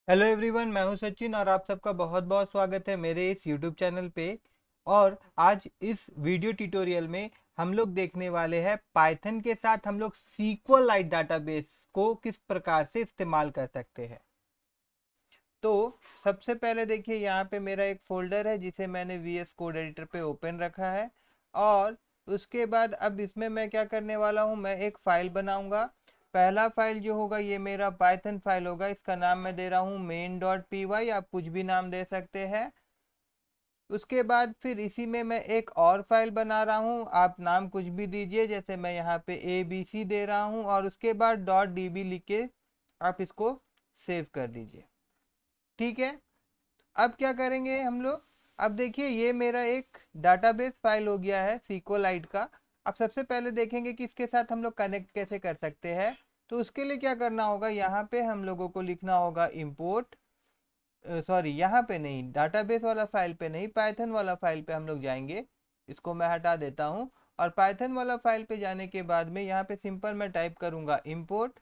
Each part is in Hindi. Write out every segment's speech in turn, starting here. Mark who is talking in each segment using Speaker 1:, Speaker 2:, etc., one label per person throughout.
Speaker 1: हेलो एवरीवन, मैं हूं सचिन और आप सबका बहुत बहुत स्वागत है मेरे इस यूट्यूब चैनल पे। और आज इस वीडियो ट्यूटोरियल में हम लोग देखने वाले हैं पाइथन के साथ हम लोग सीक्वलाइट डाटाबेस को किस प्रकार से इस्तेमाल कर सकते हैं। तो सबसे पहले देखिए, यहाँ पे मेरा एक फोल्डर है जिसे मैंने VS कोड एडिटर पे ओपन रखा है। और उसके बाद अब इसमें मैं क्या करने वाला हूँ, मैं एक फाइल बनाऊंगा। पहला फाइल जो होगा ये मेरा पाइथन फाइल होगा। इसका नाम मैं दे रहा हूँ main.py, आप कुछ भी नाम दे सकते हैं। उसके बाद फिर इसी में मैं एक और फाइल बना रहा हूँ, आप नाम कुछ भी दीजिए, जैसे मैं यहाँ पे ABC दे रहा हूँ। और उसके बाद .db लिख के आप इसको सेव कर दीजिए। ठीक है। अब क्या करेंगे हम लोग, अब देखिए ये मेरा एक डाटाबेस फाइल हो गया है सीक्वलाइट का। अब सबसे पहले देखेंगे कि इसके साथ हम लोग कनेक्ट कैसे कर सकते हैं। तो उसके लिए क्या करना होगा, यहाँ पे हम लोगों को लिखना होगा इंपोर्ट, सॉरी यहाँ पे नहीं, डाटाबेस वाला फाइल पे नहीं, पाइथन वाला फाइल पे हम लोग जाएंगे। इसको मैं हटा देता हूँ। और पाइथन वाला फाइल पे जाने के बाद में यहाँ पे सिंपल मैं टाइप करूँगा इंपोर्ट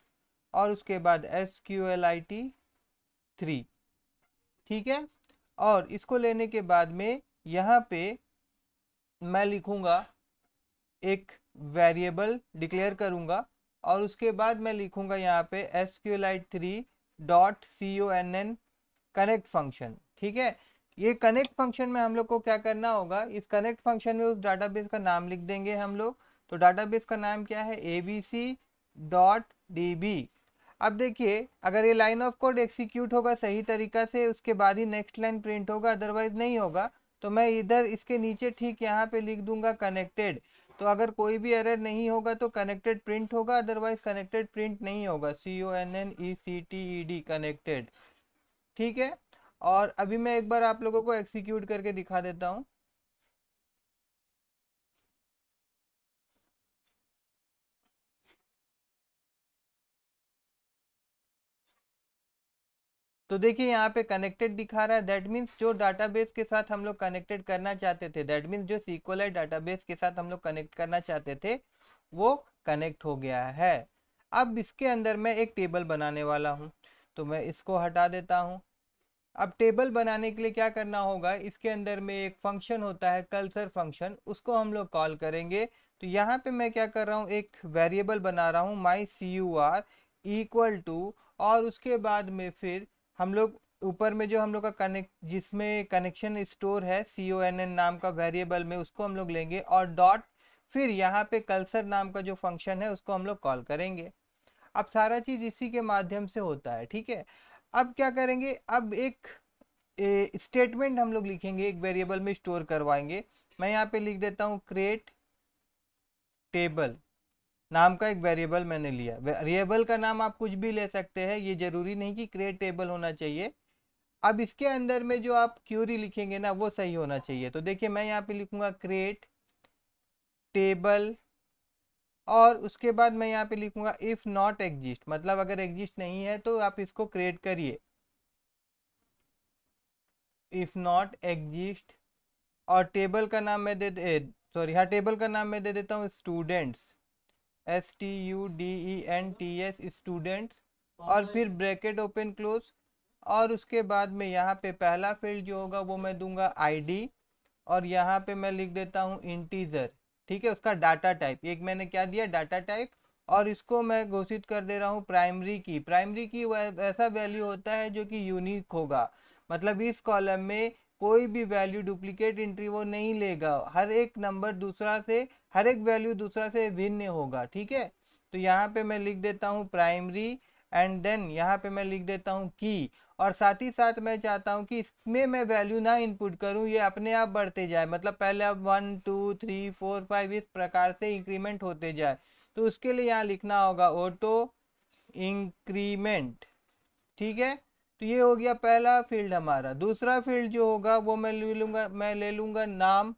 Speaker 1: और उसके बाद SQLIT3। ठीक है। और इसको लेने के बाद में यहाँ पे मैं लिखूंगा एक वेरिएबल डिक्लेयर करूंगा। और उसके बाद मैं लिखूंगा यहाँ पे SQLite3.conn कनेक्ट फंक्शन। ठीक है। ये कनेक्ट फंक्शन में हम लोग को क्या करना होगा, इस कनेक्ट फंक्शन में उस डाटाबेस का नाम लिख देंगे हम लोग। तो डाटाबेस का नाम क्या है, abc.db। अब देखिए, अगर ये लाइन ऑफ कोड एग्जीक्यूट होगा सही तरीका से, उसके बाद ही नेक्स्ट लाइन प्रिंट होगा, अदरवाइज नहीं होगा। तो मैं इधर इसके नीचे ठीक यहाँ पे लिख दूंगा कनेक्टेड। तो अगर कोई भी एरर नहीं होगा तो कनेक्टेड प्रिंट होगा, अदरवाइज कनेक्टेड प्रिंट नहीं होगा। CONNECTED connected. ठीक है। और अभी मैं एक बार आप लोगों को एग्जीक्यूट करके दिखा देता हूँ। तो देखिए यहाँ पे कनेक्टेड दिखा रहा है, दैट मीन्स जो डाटाबेस के साथ हम लोग कनेक्टेड करना चाहते थे, दैट मीन्स जो SQLite डाटाबेस के साथ हम लोग कनेक्ट करना चाहते थे वो कनेक्ट हो गया है। अब इसके अंदर मैं एक टेबल बनाने वाला हूँ, तो मैं इसको हटा देता हूँ। अब टेबल बनाने के लिए क्या करना होगा, इसके अंदर में एक फंक्शन होता है कर्सर फंक्शन, उसको हम लोग कॉल करेंगे। तो यहाँ पे मैं क्या कर रहा हूँ, एक वेरिएबल बना रहा हूँ mycur इक्वल टू, और उसके बाद में फिर हम लोग ऊपर में जो हम लोग का कनेक्ट जिसमें कनेक्शन स्टोर है CONN नाम का वेरिएबल में, उसको हम लोग लेंगे और डॉट, फिर यहाँ पे कर्सर नाम का जो फंक्शन है उसको हम लोग कॉल करेंगे। अब सारा चीज इसी के माध्यम से होता है। ठीक है। अब क्या करेंगे, अब एक स्टेटमेंट हम लोग लिखेंगे, एक वेरिएबल में स्टोर करवाएंगे। मैं यहाँ पे लिख देता हूँ क्रिएट टेबल नाम का एक वेरिएबल मैंने लिया। वेरिएबल का नाम आप कुछ भी ले सकते हैं, ये जरूरी नहीं कि क्रिएट टेबल होना चाहिए। अब इसके अंदर में जो आप क्यूरी लिखेंगे ना वो सही होना चाहिए। तो देखिए मैं यहाँ पे लिखूंगा क्रिएट टेबल, और उसके बाद मैं यहाँ पे लिखूंगा इफ नॉट एग्जिस्ट, मतलब अगर एग्जिस्ट नहीं है तो आप इसको क्रिएट करिए। इफ नॉट एग्जिस्ट, और टेबल का नाम मैं सॉरी हाँ, टेबल का नाम मैं दे देता हूँ स्टूडेंट्स, STUDENTS स्टूडेंट्स। और फिर ब्रैकेट ओपन क्लोज। और उसके बाद में यहाँ पे पहला फील्ड जो होगा वो मैं दूंगा ID, और यहाँ पे मैं लिख देता हूँ इंटीजर। ठीक है। उसका डाटा टाइप, एक मैंने क्या दिया, डाटा टाइप। और इसको मैं घोषित कर दे रहा हूँ प्राइमरी की। प्राइमरी की ऐसा वैल्यू होता है जो कि यूनिक होगा, मतलब इस कॉलम में कोई भी वैल्यू डुप्लीकेट एंट्री वो नहीं लेगा, हर एक नंबर दूसरा से, हर एक वैल्यू दूसरा से भिन्न होगा। ठीक है। तो यहाँ पे मैं लिख देता हूँ प्राइमरी, एंड देन यहाँ पे मैं लिख देता हूँ की। और साथ ही साथ मैं चाहता हूँ कि इसमें मैं वैल्यू ना इनपुट करूँ, ये अपने आप बढ़ते जाए, मतलब पहले अब 1 2 3 4 5 इस प्रकार से इंक्रीमेंट होते जाए। तो उसके लिए यहाँ लिखना होगा ऑटो इंक्रीमेंट। ठीक है। तो ये हो गया पहला फील्ड हमारा। दूसरा फील्ड जो होगा वो मैं ले लूंगा नाम,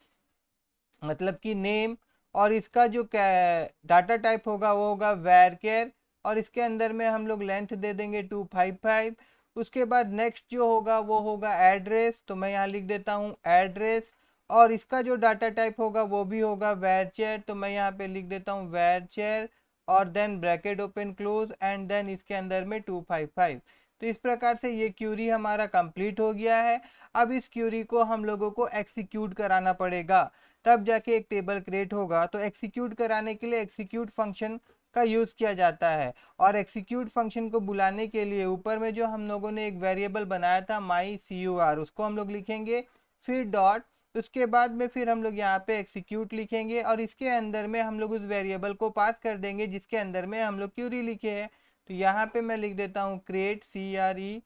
Speaker 1: मतलब कि नेम। और इसका जो डाटा टाइप होगा वो होगा varchar, और इसके अंदर में हम लोग लेंथ दे देंगे 255। उसके बाद नेक्स्ट जो होगा वो होगा एड्रेस, तो मैं यहाँ लिख देता हूँ एड्रेस। और इसका जो डाटा टाइप होगा वो भी होगा varchar, तो मैं यहाँ पे लिख देता हूँ varchar, और then bracket open close, and then इसके अंदर में 255। तो इस प्रकार से ये क्यूरी हमारा कंप्लीट हो गया है। अब इस क्यूरी को हम लोगों को एग्जीक्यूट कराना पड़ेगा, तब जाके एक टेबल क्रिएट होगा। तो एग्जीक्यूट कराने के लिए एग्जीक्यूट फंक्शन का यूज किया जाता है, और एग्जीक्यूट फंक्शन को बुलाने के लिए ऊपर में जो हम लोगों ने एक वेरिएबल बनाया था mycur, उसको हम लोग लिखेंगे, फिर डॉट, उसके बाद में फिर हम लोग यहाँ पे एग्जीक्यूट लिखेंगे, और इसके अंदर में हम लोग उस वेरिएबल को पास कर देंगे जिसके अंदर में हम लोग क्यूरी लिखे हैं। तो यहाँ पे मैं लिख देता हूँ क्रिएट CRET,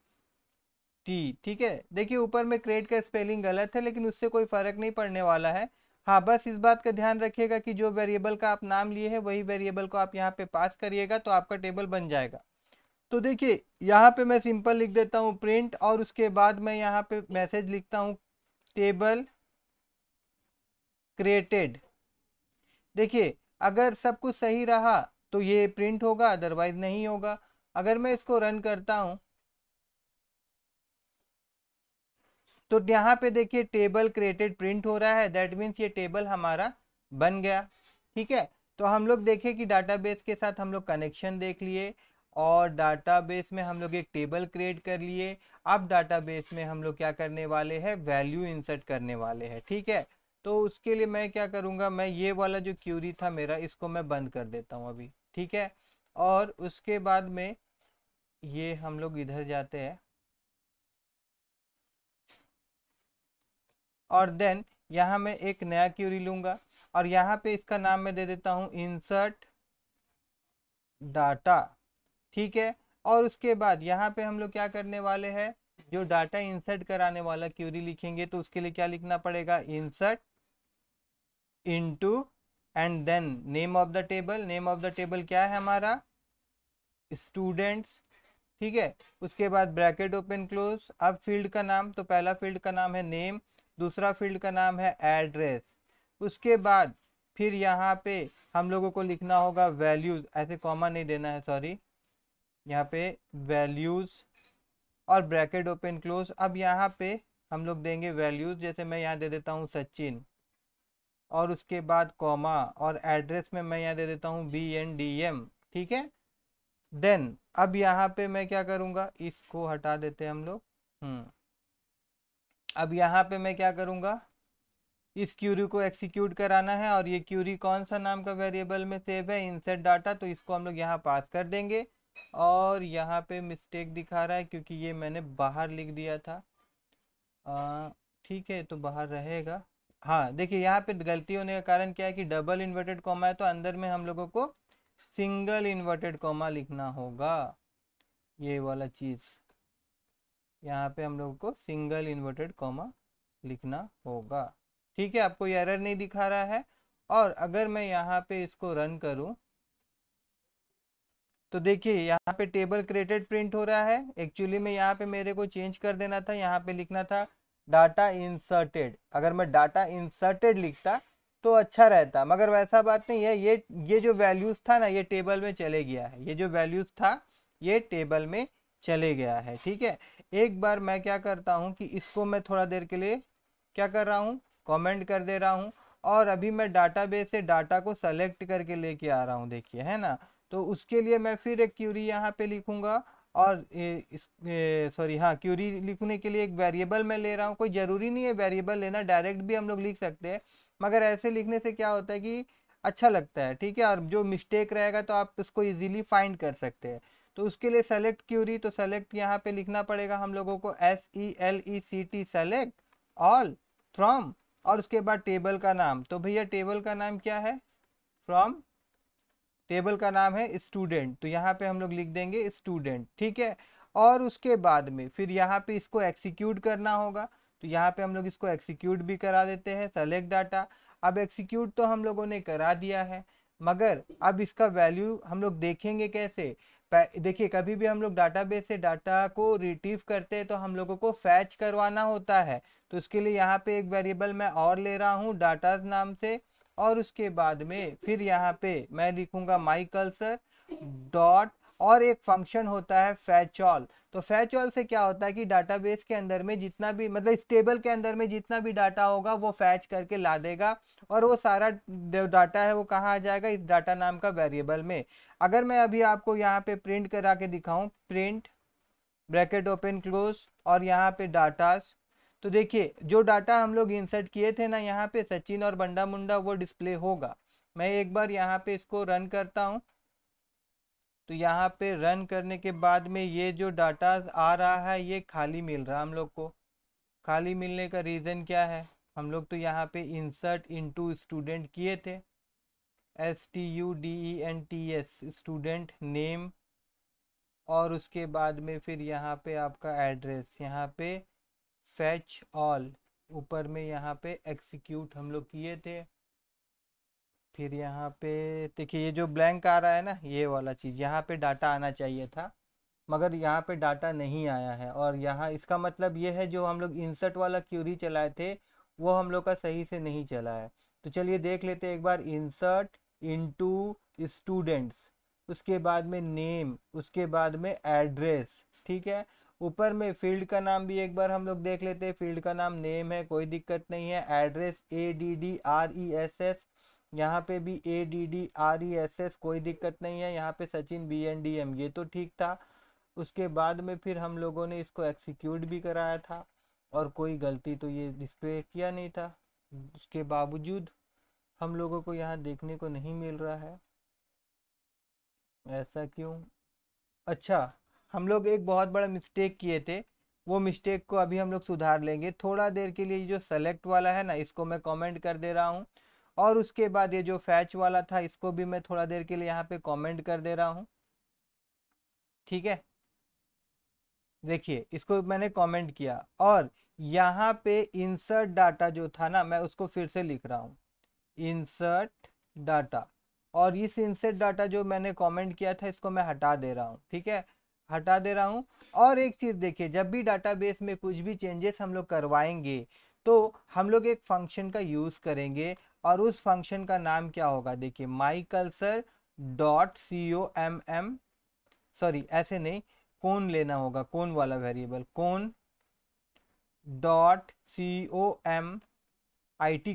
Speaker 1: ठीक है। देखिए ऊपर में क्रिएट का स्पेलिंग गलत है, लेकिन उससे कोई फर्क नहीं पड़ने वाला है। हाँ, बस इस बात का ध्यान रखिएगा कि जो वेरिएबल का आप नाम लिए हैं वही वेरिएबल को आप यहाँ पे पास करिएगा, तो आपका टेबल बन जाएगा। तो देखिए यहाँ पे मैं सिंपल लिख देता हूँ प्रिंट, और उसके बाद मैं यहाँ पे मैसेज लिखता हूँ टेबल क्रिएटेड। देखिए अगर सब कुछ सही रहा तो ये प्रिंट होगा, अदरवाइज नहीं होगा। अगर मैं इसको रन करता हूँ तो यहाँ पे देखिए टेबल क्रिएटेड प्रिंट हो रहा है, दैट मीन्स ये टेबल हमारा बन गया। ठीक है, तो हम लोग देखें कि डाटाबेस के साथ हम लोग कनेक्शन देख लिए, और डाटाबेस में हम लोग एक टेबल क्रिएट कर लिए। अब डाटाबेस में हम लोग क्या करने वाले हैं, वैल्यू इंसर्ट करने वाले हैं। ठीक है, तो उसके लिए मैं क्या करूँगा, मैं ये वाला जो क्यूरी था मेरा, इसको मैं बंद कर देता हूँ अभी। ठीक है, और उसके बाद में ये हम लोग इधर जाते हैं, और देन यहाँ मैं एक नया क्यूरी लूंगा, और यहाँ पे इसका नाम मैं दे देता हूँ इंसर्ट डाटा। ठीक है, और उसके बाद यहाँ पे हम लोग क्या करने वाले हैं, जो डाटा इंसर्ट कराने वाला क्यूरी लिखेंगे, तो उसके लिए क्या लिखना पड़ेगा, insert into, and then name of the table. Name of the table क्या है हमारा, स्टूडेंट्स। ठीक है, उसके बाद ब्रैकेट ओपन क्लोज। अब फील्ड का नाम, तो पहला फील्ड का नाम है नेम, दूसरा फील्ड का नाम है एड्रेस। उसके बाद फिर यहाँ पे हम लोगों को लिखना होगा वैल्यूज, ऐसे कॉमा नहीं देना है, सॉरी, यहाँ पे वैल्यूज और ब्रैकेट ओपन क्लोज। अब यहाँ पे हम लोग देंगे वैल्यूज, जैसे मैं यहाँ दे देता हूँ सचिन, और उसके बाद कॉमा, और एड्रेस में मैं यहाँ दे देता हूँ BNDM। ठीक है, देन अब यहाँ पे मैं क्या करूँगा, इसको हटा देते हैं हम लोग। अब यहाँ पे मैं क्या करूँगा, इस क्यूरी को एग्जीक्यूट कराना है, और ये क्यूरी कौन सा नाम का वेरिएबल में सेव है, इंसर्ट डाटा, तो इसको हम लोग यहाँ पास कर देंगे। और यहाँ पे मिस्टेक दिखा रहा है क्योंकि ये मैंने बाहर लिख दिया था। ठीक है, तो बाहर रहेगा। हाँ देखिए यहाँ पे गलती होने का कारण क्या है कि डबल इन्वर्टेड कॉमा है, तो अंदर में हम लोगों को सिंगल इन्वर्टेड कॉमा लिखना होगा। ये वाला चीज़ यहाँ पे हम लोगों को सिंगल इन्वर्टेड कॉमा लिखना होगा। ठीक है, आपको ये एरर नहीं दिखा रहा है। और अगर मैं यहाँ पे इसको रन करूँ तो देखिए यहाँ पे टेबल क्रिएटेड प्रिंट हो रहा है। एक्चुअली में यहाँ पे मेरे को चेंज कर देना था, यहाँ पे लिखना था डाटा इंसर्टेड। अगर मैं डाटा इंसर्टेड लिखता तो अच्छा रहता, मगर वैसा बात नहीं है। ये जो वैल्यूज था ना, ये टेबल में चले गया है। ये जो वैल्यूज था ये टेबल में चले गया है। ठीक है, एक बार मैं क्या करता हूँ कि इसको मैं थोड़ा देर के लिए क्या कर रहा हूँ, कमेंट कर दे रहा हूँ, और अभी मैं डाटाबेस से डाटा को सेलेक्ट करके लेके आ रहा हूँ, देखिए, है ना। तो उसके लिए मैं फिर एक क्यूरी यहाँ पे लिखूंगा, और सॉरी, हाँ, क्यूरी लिखने के लिए एक वेरिएबल मैं ले रहा हूँ। कोई ज़रूरी नहीं है वेरिएबल लेना, डायरेक्ट भी हम लोग लिख सकते हैं, मगर ऐसे लिखने से क्या होता है कि अच्छा लगता है। ठीक है, और जो मिस्टेक रहेगा तो आप उसको इजीली फाइंड कर सकते हैं। तो उसके लिए सेलेक्ट क्यूरी, तो सेलेक्ट यहाँ पे लिखना पड़ेगा हम लोगों को SELECT, सेलेक्ट ऑल फ्रॉम, और उसके बाद टेबल का नाम। तो भैया टेबल का नाम क्या है, फ्रॉम, टेबल का नाम है स्टूडेंट, तो यहाँ पे हम लोग लिख देंगे स्टूडेंट। ठीक है, और उसके बाद में फिर यहाँ पे इसको एग्जीक्यूट करना होगा, तो यहाँ पे हम लोग इसको एग्जीक्यूट भी करा देते हैं, सेलेक्ट डाटा। अब एग्जीक्यूट तो हम लोगों ने करा दिया है, मगर अब इसका वैल्यू हम लोग देखेंगे कैसे। देखिए कभी भी हम लोग डाटाबेस से डाटा को रिट्रीव करते हैं तो हम लोगों को फैच करवाना होता है। तो उसके लिए यहाँ पे एक वेरिएबल मैं और ले रहा हूँ डाटा नाम से, और उसके बाद में फिर यहाँ पे मैं लिखूंगा माई कर्सर डॉट, और एक फंक्शन होता है फैच ऑल। तो फैच ऑल से क्या होता है कि डाटाबेस के अंदर में जितना भी, मतलब इस टेबल के अंदर में जितना भी डाटा होगा वो फैच करके ला देगा, और वो सारा जो डाटा है वो कहाँ आ जाएगा, इस डाटा नाम का वेरिएबल में। अगर मैं अभी आपको यहाँ पे प्रिंट करा के दिखाऊं, प्रिंट ब्रैकेट ओपन क्लोज, और यहाँ पे डाटास। तो देखिए जो डाटा हम लोग इंसर्ट किए थे ना यहाँ पे सचिन और बंडा मुंडा, वो डिस्प्ले होगा। मैं एक बार यहाँ पे इसको रन करता हूँ। तो यहाँ पे रन करने के बाद में ये जो डाटा आ रहा है ये खाली मिल रहा है हम लोग को। खाली मिलने का रीज़न क्या है, हम लोग तो यहाँ पे इंसर्ट इनटू स्टूडेंट किए थे, STUDENTS, स्टूडेंट नेम, और उसके बाद में फिर यहाँ पे आपका एड्रेस, यहाँ पे फैच ऑल, ऊपर में यहाँ पे एक्सिक्यूट हम लोग किए थे। फिर यहाँ पे देखिए ये जो ब्लैंक आ रहा है ना, ये वाला चीज़, यहाँ पे डाटा आना चाहिए था, मगर यहाँ पे डाटा नहीं आया है। और यहाँ इसका मतलब ये है जो हम लोग इंसर्ट वाला क्यूरी चलाए थे वो हम लोग का सही से नहीं चला है। तो चलिए देख लेते हैं एक बार, इंसर्ट इनटू स्टूडेंट्स, उसके बाद में नेम, उसके बाद में एड्रेस, ठीक है। ऊपर में फील्ड का नाम भी एक बार हम लोग देख लेते हैं, फील्ड का नाम नेम है, कोई दिक्कत नहीं है। एड्रेस ADDRESS, यहाँ पे भी ADDRESS, कोई दिक्कत नहीं है। यहाँ पे सचिन BNDM, ये तो ठीक था। उसके बाद में फिर हम लोगों ने इसको एक्सिक्यूट भी कराया था और कोई गलती तो ये डिस्प्ले किया नहीं था। उसके बावजूद हम लोगों को यहाँ देखने को नहीं मिल रहा है, ऐसा क्यों? अच्छा, हम लोग एक बहुत बड़ा मिस्टेक किए थे, वो मिस्टेक को अभी हम लोग सुधार लेंगे। थोड़ा देर के लिए जो सेलेक्ट वाला है ना, इसको मैं कमेंट कर दे रहा हूँ, और उसके बाद ये जो फैच वाला था इसको भी मैं थोड़ा देर के लिए यहाँ पे कमेंट कर दे रहा हूँ, ठीक है। देखिए इसको मैंने कमेंट किया, और यहाँ पे इंसर्ट डाटा जो था ना, मैं उसको फिर से लिख रहा हूँ, इंसर्ट डाटा। और इस इंसर्ट डाटा जो मैंने कमेंट किया था इसको मैं हटा दे रहा हूँ, ठीक है, हटा दे रहा हूँ। और एक चीज़ देखिए, जब भी डाटाबेस में कुछ भी चेंजेस हम लोग करवाएंगे तो हम लोग एक फंक्शन का यूज़ करेंगे, और उस फंक्शन का नाम क्या होगा, देखिए mycursor.com, सॉरी ऐसे नहीं, कौन लेना होगा, कौन वाला वेरिएबल, कौन .com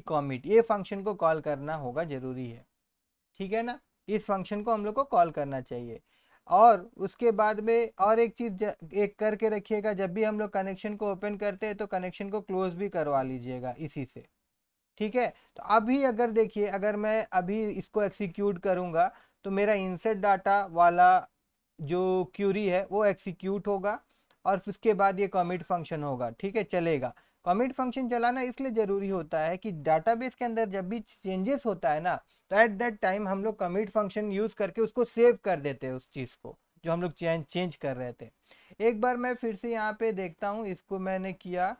Speaker 1: commit, ये फंक्शन को कॉल करना होगा, जरूरी है, ठीक है ना। इस फंक्शन को हम लोग को कॉल करना चाहिए। और उसके बाद में और एक चीज एक करके रखिएगा, जब भी हम लोग कनेक्शन को ओपन करते हैं तो कनेक्शन को क्लोज भी करवा लीजिएगा इसी से, ठीक है। तो अभी अगर देखिए, अगर मैं अभी इसको एक्सिक्यूट करूंगा तो मेरा इंसर्ट डाटा वाला जो क्यूरी है वो एक्सिक्यूट होगा, और उसके बाद ये कमिट फंक्शन होगा, ठीक है, चलेगा। कमिट फंक्शन चलाना इसलिए ज़रूरी होता है कि डाटाबेस के अंदर जब भी चेंजेस होता है ना, तो एट दैट टाइम हम लोग कमिट फंक्शन यूज़ करके उसको सेव कर देते हैं, उस चीज़ को जो हम लोग चेंज कर रहे थे। एक बार मैं फिर से यहाँ पे देखता हूँ, इसको मैंने किया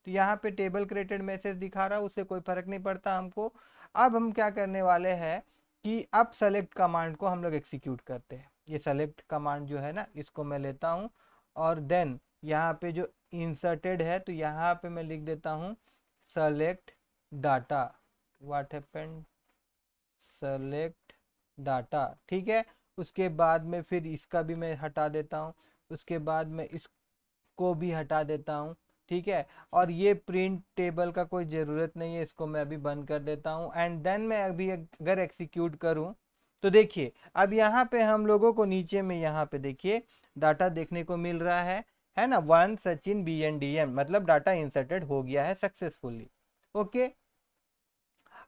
Speaker 1: तो यहाँ पे टेबल क्रिएटेड मैसेज दिखा रहा है, उससे कोई फर्क नहीं पड़ता हमको। अब हम क्या करने वाले हैं कि अब सेलेक्ट कमांड को हम लोग एग्जीक्यूट करते हैं। ये सेलेक्ट कमांड जो है ना, इसको मैं लेता हूँ, और देन यहाँ पे जो इंसर्टेड है तो यहाँ पे मैं लिख देता हूँ select data, what happened, select data, ठीक है। उसके बाद में फिर इसका भी मैं हटा देता हूँ, उसके बाद में इसको भी हटा देता हूँ, ठीक है। और ये प्रिंट टेबल का कोई ज़रूरत नहीं है, इसको मैं अभी बंद कर देता हूँ। एंड देन मैं अभी अगर एग्जीक्यूट करूँ तो देखिए अब यहाँ पे हम लोगों को नीचे में यहाँ पे देखिए डाटा देखने को मिल रहा है ना, 1 सचिन BNDM, मतलब डाटा इंसर्टेड हो गया है सक्सेसफुली, ओके।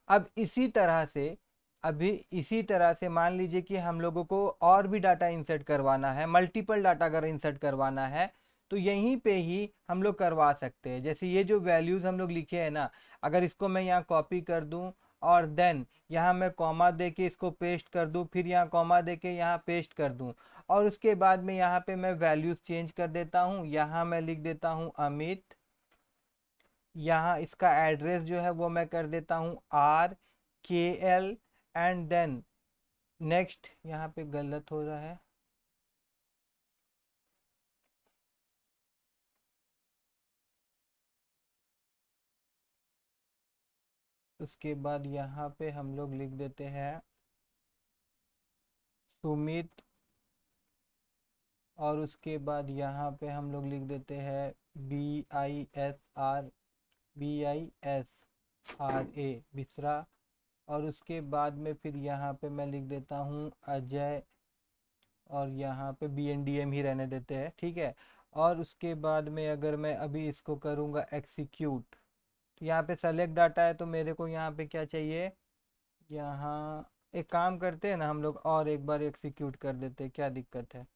Speaker 1: अब इसी तरह से, अभी इसी तरह से मान लीजिए कि हम लोगों को और भी डाटा इंसर्ट करवाना है, मल्टीपल डाटा अगर इंसर्ट करवाना है तो यहीं पे ही हम लोग करवा सकते हैं। जैसे ये जो वैल्यूज़ हम लोग लिखे हैं ना, अगर इसको मैं यहाँ कॉपी कर दूँ और देन यहाँ मैं कॉमा दे के इसको पेस्ट कर दूँ, फिर यहाँ कॉमा दे के यहाँ पेस्ट कर दूँ, और उसके बाद में यहाँ पे मैं वैल्यूज़ चेंज कर देता हूँ। यहाँ मैं लिख देता हूँ अमित, यहाँ इसका एड्रेस जो है वो मैं कर देता हूँ RKL, एंड देन नेक्स्ट, यहाँ पे गलत हो रहा है, उसके बाद यहाँ पे हम लोग लिख देते हैं सुमित, और उसके बाद यहाँ पे हम लोग लिख देते हैं BISRA बिसरा, और उसके बाद में फिर यहाँ पे मैं लिख देता हूँ अजय, और यहाँ पे BNDM ही रहने देते हैं, ठीक है। और उसके बाद में अगर मैं अभी इसको करूँगा एग्जीक्यूट, तो यहाँ पे सेलेक्ट डाटा है, तो मेरे को यहाँ पे क्या चाहिए, यहाँ एक काम करते हैं ना हम लोग, और एक बार एग्जीक्यूट कर देते हैं, क्या दिक्कत है।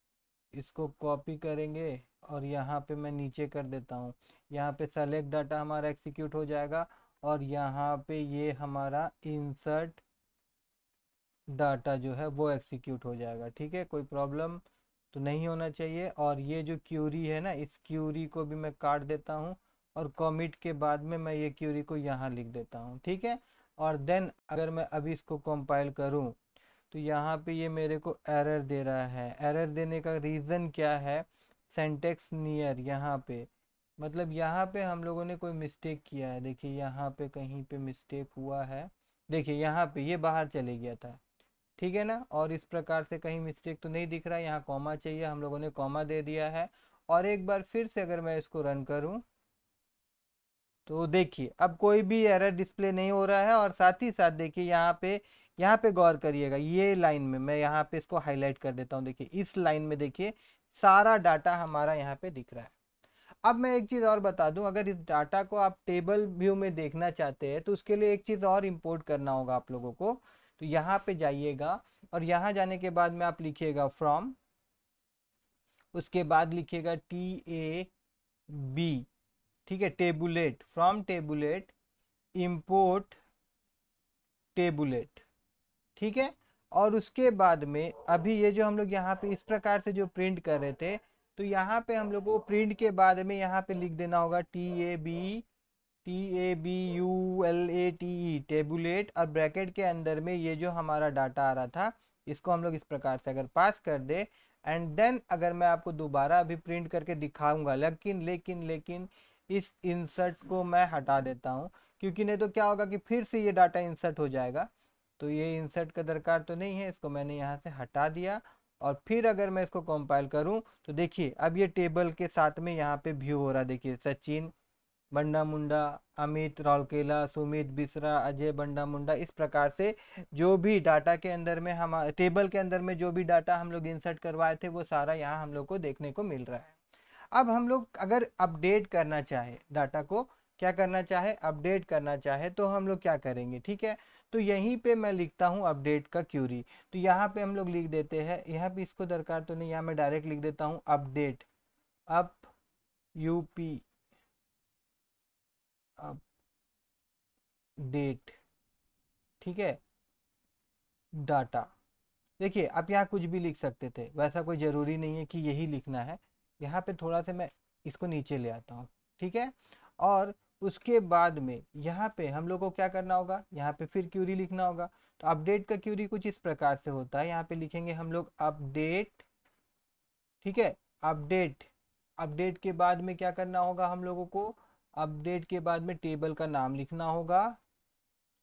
Speaker 1: इसको कॉपी करेंगे और यहाँ पे मैं नीचे कर देता हूँ, यहाँ पे सेलेक्ट डाटा हमारा एग्जीक्यूट हो जाएगा, और यहाँ पे ये हमारा इंसर्ट डाटा जो है वो एग्जीक्यूट हो जाएगा। ठीक है, कोई प्रॉब्लम तो नहीं होना चाहिए। और ये जो क्यूरी है ना, इस क्यूरी को भी मैं काट देता हूँ, और कमिट के बाद में मैं ये क्यूरी को यहाँ लिख देता हूँ। ठीक है, और देन अगर मैं अभी इसको कंपाइल करूँ, तो यहाँ पे ये मेरे को एरर दे रहा है। एरर देने का रीज़न क्या है, सेंटेक्स नियर, यहाँ पे मतलब यहाँ पे हम लोगों ने कोई मिस्टेक किया है। देखिए यहाँ पे कहीं पे मिस्टेक हुआ है, देखिए यहाँ पे ये बाहर चले गया था। ठीक है ना, और इस प्रकार से कहीं मिस्टेक तो नहीं दिख रहा है, यहाँ कॉमा चाहिए, हम लोगों ने कॉमा दे दिया है। और एक बार फिर से अगर मैं इसको रन करूं, तो देखिए अब कोई भी एरर डिस्प्ले नहीं हो रहा है। और साथ ही साथ देखिए यहाँ पे गौर करिएगा, ये लाइन में मैं यहाँ पे इसको हाईलाइट कर देता हूँ। देखिए इस लाइन में देखिए सारा डाटा हमारा यहाँ पे दिख रहा है। अब मैं एक चीज़ और बता दूं, अगर इस डाटा को आप टेबल व्यू में देखना चाहते हैं, तो उसके लिए एक चीज़ और इंपोर्ट करना होगा आप लोगों को। तो यहाँ पे जाइएगा, और यहाँ जाने के बाद में आप लिखिएगा फ्रॉम, उसके बाद लिखिएगा TAB, ठीक है, tablet, from tablet import tablet. ठीक है, और उसके बाद में अभी ये जो हम लोग यहाँ पे इस प्रकार से जो प्रिंट कर रहे थे, तो यहाँ पे हम लोग को प्रिंट के बाद में यहाँ पे लिख देना होगा TABULATE टेबुलेट, और ब्रैकेट के अंदर में ये जो हमारा डाटा आ रहा था, इसको हम लोग इस प्रकार से अगर पास कर दे, एंड देन अगर मैं आपको दोबारा अभी प्रिंट करके दिखाऊंगा, लेकिन लेकिन लेकिन इस इंसर्ट को मैं हटा देता हूँ, क्योंकि नहीं तो क्या होगा कि फिर से ये डाटा इंसर्ट हो जाएगा। तो ये इंसर्ट का दरकार तो नहीं है, इसको मैंने यहाँ से हटा दिया। और फिर अगर मैं इसको कंपाइल करूँ, तो देखिए अब ये टेबल के साथ में यहाँ पे व्यू हो रहा है। देखिए सचिन बंडा मुंडा, अमित रौलकेला, सुमित बिसरा, अजय बंडा मुंडा, इस प्रकार से जो भी डाटा के अंदर में हम टेबल के अंदर में जो भी डाटा हम लोग इंसर्ट करवाए थे, वो सारा यहाँ हम लोग को देखने को मिल रहा है। अब हम लोग अगर अपडेट करना चाहे डाटा को, क्या करना चाहे, अपडेट करना चाहे, तो हम लोग क्या करेंगे। ठीक है, तो यहीं पे मैं लिखता हूँ अपडेट का क्यूरी। तो यहाँ पे हम लोग लिख देते हैं, यहाँ पे इसको दरकार तो नहीं, यहाँ मैं डायरेक्ट लिख देता हूँ अपडेट, UP अपडेट। ठीक है, डाटा। देखिए आप यहाँ कुछ भी लिख सकते थे, वैसा कोई ज़रूरी नहीं है कि यही लिखना है। यहाँ पे थोड़ा सा मैं इसको नीचे ले आता हूँ। ठीक है, और उसके बाद में यहाँ पे हम लोग को क्या करना होगा, यहाँ पे फिर क्यूरी लिखना होगा। तो अपडेट का क्यूरी कुछ इस प्रकार से होता है, यहाँ पे लिखेंगे हम लोग अपडेट। ठीक है, अपडेट, अपडेट के बाद में क्या करना होगा हम लोगों को, अपडेट के बाद में टेबल का नाम लिखना होगा,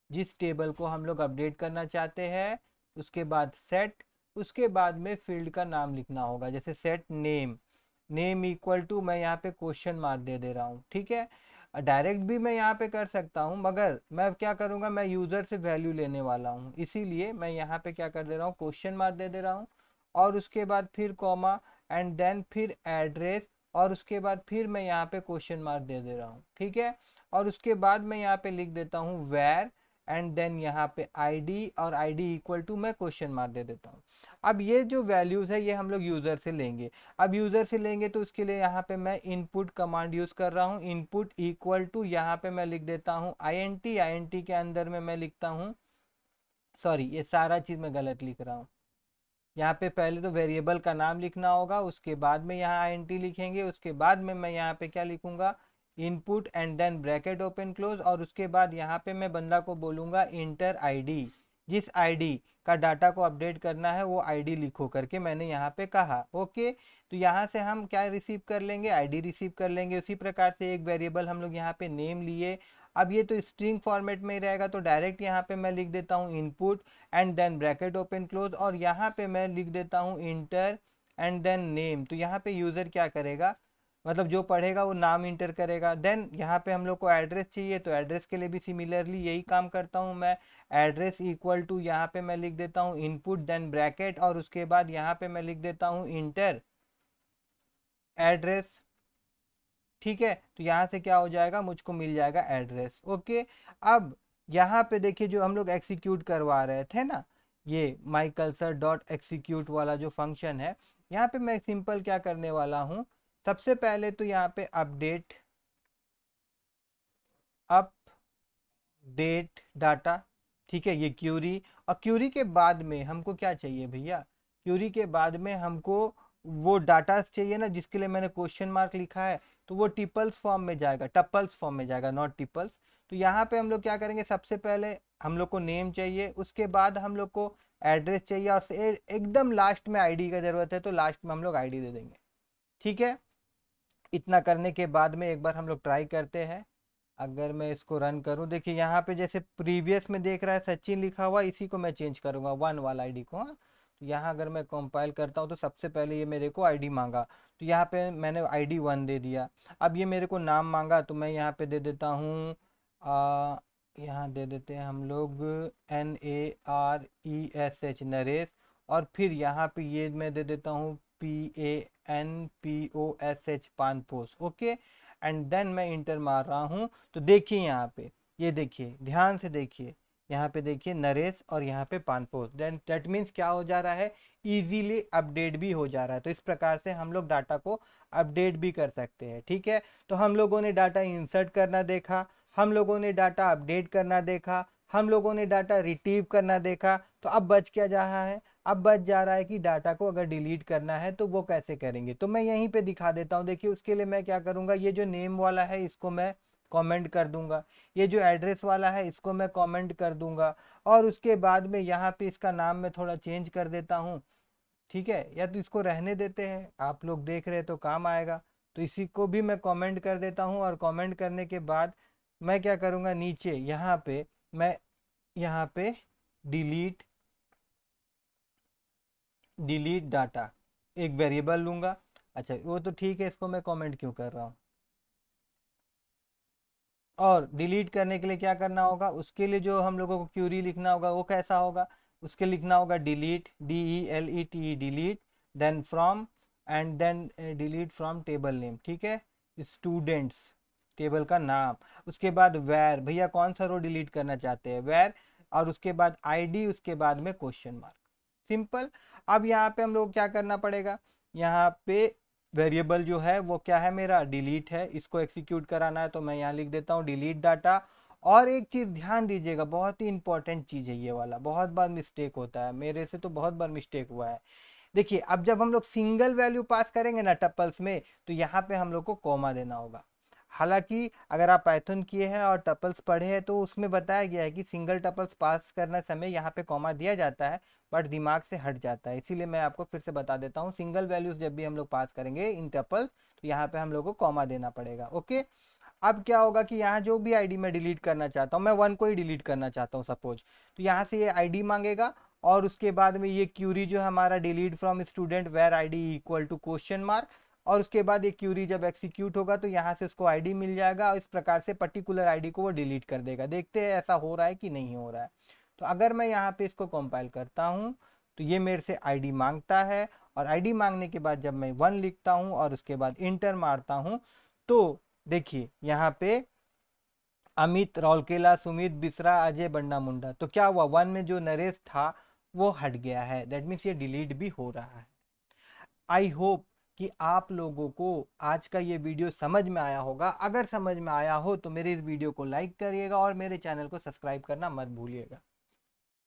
Speaker 1: जिस टेबल को हम लोग अपडेट करना चाहते हैं। उसके बाद सेट, उसके बाद में फील्ड का नाम लिखना होगा, जैसे set name, name equal to, मैं यहाँ पे क्वेश्चन मार्क दे रहा हूँ। ठीक है, डायरेक्ट भी मैं यहाँ पे कर सकता हूँ, मगर मैं क्या करूँगा, मैं यूज़र से वैल्यू लेने वाला हूँ, इसीलिए मैं यहाँ पे क्या कर दे रहा हूँ, क्वेश्चन मार्क दे रहा हूँ। और उसके बाद फिर कॉमा, एंड देन फिर एड्रेस, और उसके बाद फिर मैं यहाँ पे क्वेश्चन मार्क दे रहा हूँ। ठीक है, और उसके बाद मैं यहाँ पे लिख देता हूँ वेर, एंड देन यहाँ पे आईडी, और आईडी इक्वल टू मैं क्वेश्चन मार्क दे देता हूँ। अब ये जो वैल्यूज है ये हम लोग यूजर से लेंगे। अब यूजर से लेंगे तो उसके लिए यहाँ पे मैं इनपुट कमांड यूज कर रहा हूँ। इनपुट इक्वल टू यहाँ पे मैं लिख देता हूँ INT, INT के अंदर में मैं लिखता हूँ, सॉरी ये सारा चीज मैं गलत लिख रहा हूँ। यहाँ पे पहले तो वेरिएबल का नाम लिखना होगा, उसके बाद में यहाँ INT लिखेंगे, उसके बाद में मैं यहाँ पे क्या लिखूंगा, input, and then bracket open close, और उसके बाद यहाँ पे मैं बंदा को बोलूंगा इंटर आईडी, जिस आईडी का डाटा को अपडेट करना है वो आईडी लिखो करके मैंने यहाँ पे कहा। ओके, तो यहाँ से हम क्या रिसीव कर लेंगे, आईडी रिसीव कर लेंगे। उसी प्रकार से एक वेरिएबल हम लोग यहाँ पे नेम लिए। अब ये तो स्ट्रिंग फॉर्मेट में ही रहेगा, तो डायरेक्ट यहाँ पे मैं लिख देता हूँ input, and then bracket open close, और यहाँ पे मैं लिख देता हूँ इंटर, एंड देन नेम। तो यहाँ पे यूज़र क्या करेगा, मतलब जो पढ़ेगा वो नाम इंटर करेगा। देन यहाँ पे हम लोग को एड्रेस चाहिए, तो एड्रेस के लिए भी सिमिलरली यही काम करता हूँ मैं। एड्रेस इक्वल टू यहाँ पे मैं लिख देता हूँ इनपुट, देन ब्रैकेट, और उसके बाद यहाँ पे मैं लिख देता हूँ इंटर एड्रेस। ठीक है, तो यहाँ से क्या हो जाएगा, मुझको मिल जाएगा एड्रेस। ओके, अब यहाँ पे देखिए जो हम लोग एग्जीक्यूट करवा रहे थे ना, ये माई कर्सर डॉट एग्जीक्यूट वाला जो फंक्शन है, यहाँ पे मैं सिंपल क्या करने वाला हूँ, सबसे पहले तो यहाँ पे अपडेट डाटा, ठीक है, ये क्यूरी। और क्यूरी के बाद में हमको क्या चाहिए भैया, क्यूरी के बाद में हमको वो डाटा चाहिए ना जिसके लिए मैंने क्वेश्चन मार्क लिखा है, तो वो टिपल्स फॉर्म में जाएगा, टपल्स फॉर्म में जाएगा, नॉट टिपल्स। तो यहाँ पे हम लोग क्या करेंगे, सबसे पहले हम लोग को नेम चाहिए, उसके बाद हम लोग को एड्रेस चाहिए, और एकदम लास्ट में आईडी का जरूरत है, तो लास्ट में हम लोग आईडी दे देंगे। ठीक है, इतना करने के बाद में एक बार हम लोग ट्राई करते हैं। अगर मैं इसको रन करूं, देखिए यहाँ पे जैसे प्रीवियस में देख रहा है सचिन लिखा हुआ, इसी को मैं चेंज करूंगा, वन वाला आईडी को। हाँ, तो यहाँ अगर मैं कंपाइल करता हूँ तो सबसे पहले ये मेरे को आईडी मांगा, तो यहाँ पे मैंने आईडी 1 दे दिया। अब ये मेरे को नाम मांगा, तो मैं यहाँ पे दे देता हूँ, यहाँ दे देते हैं हम लोग NARESH, नरेश। और फिर यहाँ पे ये मैं दे देता हूँ PANPOSH, पानपोस। ओके, एंड देन मैं इंटर मार रहा हूँ, तो देखिए यहाँ पे, ये देखिए ध्यान से देखिए, यहाँ पे देखिए नरेश और यहाँ पे पानपोस, देन दैट मीन्स क्या हो जा रहा है, इजीली अपडेट भी हो जा रहा है। तो इस प्रकार से हम लोग डाटा को अपडेट भी कर सकते हैं। ठीक है, तो हम लोगों ने डाटा इंसर्ट करना देखा, हम लोगों ने डाटा अपडेट करना देखा, हम लोगों ने डाटा रिट्रीव करना देखा। तो अब बच क्या जा रहा है, अब बच जा रहा है कि डाटा को अगर डिलीट करना है तो वो कैसे करेंगे। तो मैं यहीं पे दिखा देता हूँ, देखिए उसके लिए मैं क्या करूँगा, ये जो नेम वाला है इसको मैं कमेंट कर दूंगा, ये जो एड्रेस वाला है इसको मैं कमेंट कर दूंगा, और उसके बाद में यहाँ पे इसका नाम मैं थोड़ा चेंज कर देता हूँ। ठीक है, या तो इसको रहने देते हैं, आप लोग देख रहे हैं तो काम आएगा। तो इसी को भी मैं कमेंट कर देता हूँ, और कमेंट करने के बाद मैं क्या करूँगा, नीचे यहाँ पे मैं यहाँ पे डिलीट डिलीट डाटा एक वेरिएबल लूंगा। अच्छा वो तो ठीक है, इसको मैं कमेंट क्यों कर रहा हूँ। और डिलीट करने के लिए क्या करना होगा, उसके लिए जो हम लोगों को क्यूरी लिखना होगा वो कैसा होगा, उसके लिखना होगा delete, DELETE, delete, then from, and then delete from table name. ठीक है, स्टूडेंट्स टेबल का नाम, उसके बाद वेर, भैया कौन सा रो डिलीट करना चाहते हैं, वेर, और उसके बाद आईडी, उसके बाद में क्वेश्चन मार्क। सिंपल। अब यहाँ पे हम लोग क्या करना पड़ेगा, यहाँ पे वेरिएबल जो है वो क्या है, मेरा डिलीट है, इसको एग्जीक्यूट कराना है, तो मैं यहाँ लिख देता हूँ डिलीट डाटा। और एक चीज ध्यान दीजिएगा, बहुत ही इंपॉर्टेंट चीज है ये वाला, बहुत बार मिस्टेक होता है, मेरे से तो बहुत बार मिस्टेक हुआ है। देखिए अब जब हम लोग सिंगल वैल्यू पास करेंगे ना टपल्स में, तो यहाँ पे हम लोग को कॉमा देना होगा। हालांकि अगर आप पाइथन किए हैं और टपल्स पढ़े हैं तो उसमें बताया गया है कि सिंगल टपल्स पास करने समय यहाँ पे कॉमा दिया जाता है, बट दिमाग से हट जाता है, इसीलिए मैं आपको फिर से बता देता हूँ, सिंगल वैल्यूज जब भी हम लोग पास करेंगे इन टपल्स, तो यहाँ पे हम लोग को कॉमा देना पड़ेगा। ओके, अब क्या होगा कि यहाँ जो भी आईडी मैं डिलीट करना चाहता हूँ, मैं 1 को ही डिलीट करना चाहता हूँ सपोज, तो यहाँ से ये आईडी मांगेगा, और उसके बाद में ये क्यूरी जो हमारा delete from student where ID equal to question mark, और उसके बाद ये क्यूरी जब एग्जीक्यूट होगा तो यहाँ से उसको आईडी मिल जाएगा, और इस प्रकार से पर्टिकुलर आईडी को वो डिलीट कर देगा। देखते हैं ऐसा हो रहा है कि नहीं हो रहा है। तो अगर मैं यहाँ पे इसको कंपाइल करता हूँ, तो ये मेरे से आईडी मांगता है, और आईडी मांगने के बाद जब मैं 1 लिखता हूँ और उसके बाद इंटर मारता हूँ, तो देखिए यहाँ पे अमित, रौलकेला, सुमित, बिसरा, अजय, बंडा मुंडा, तो क्या हुआ, 1 में जो नरेश था वो हट गया है, दैट मीन्स ये डिलीट भी हो रहा है। आई होप कि आप लोगों को आज का ये वीडियो समझ में आया होगा। अगर समझ में आया हो तो मेरे इस वीडियो को लाइक करिएगा और मेरे चैनल को सब्सक्राइब करना मत भूलिएगा।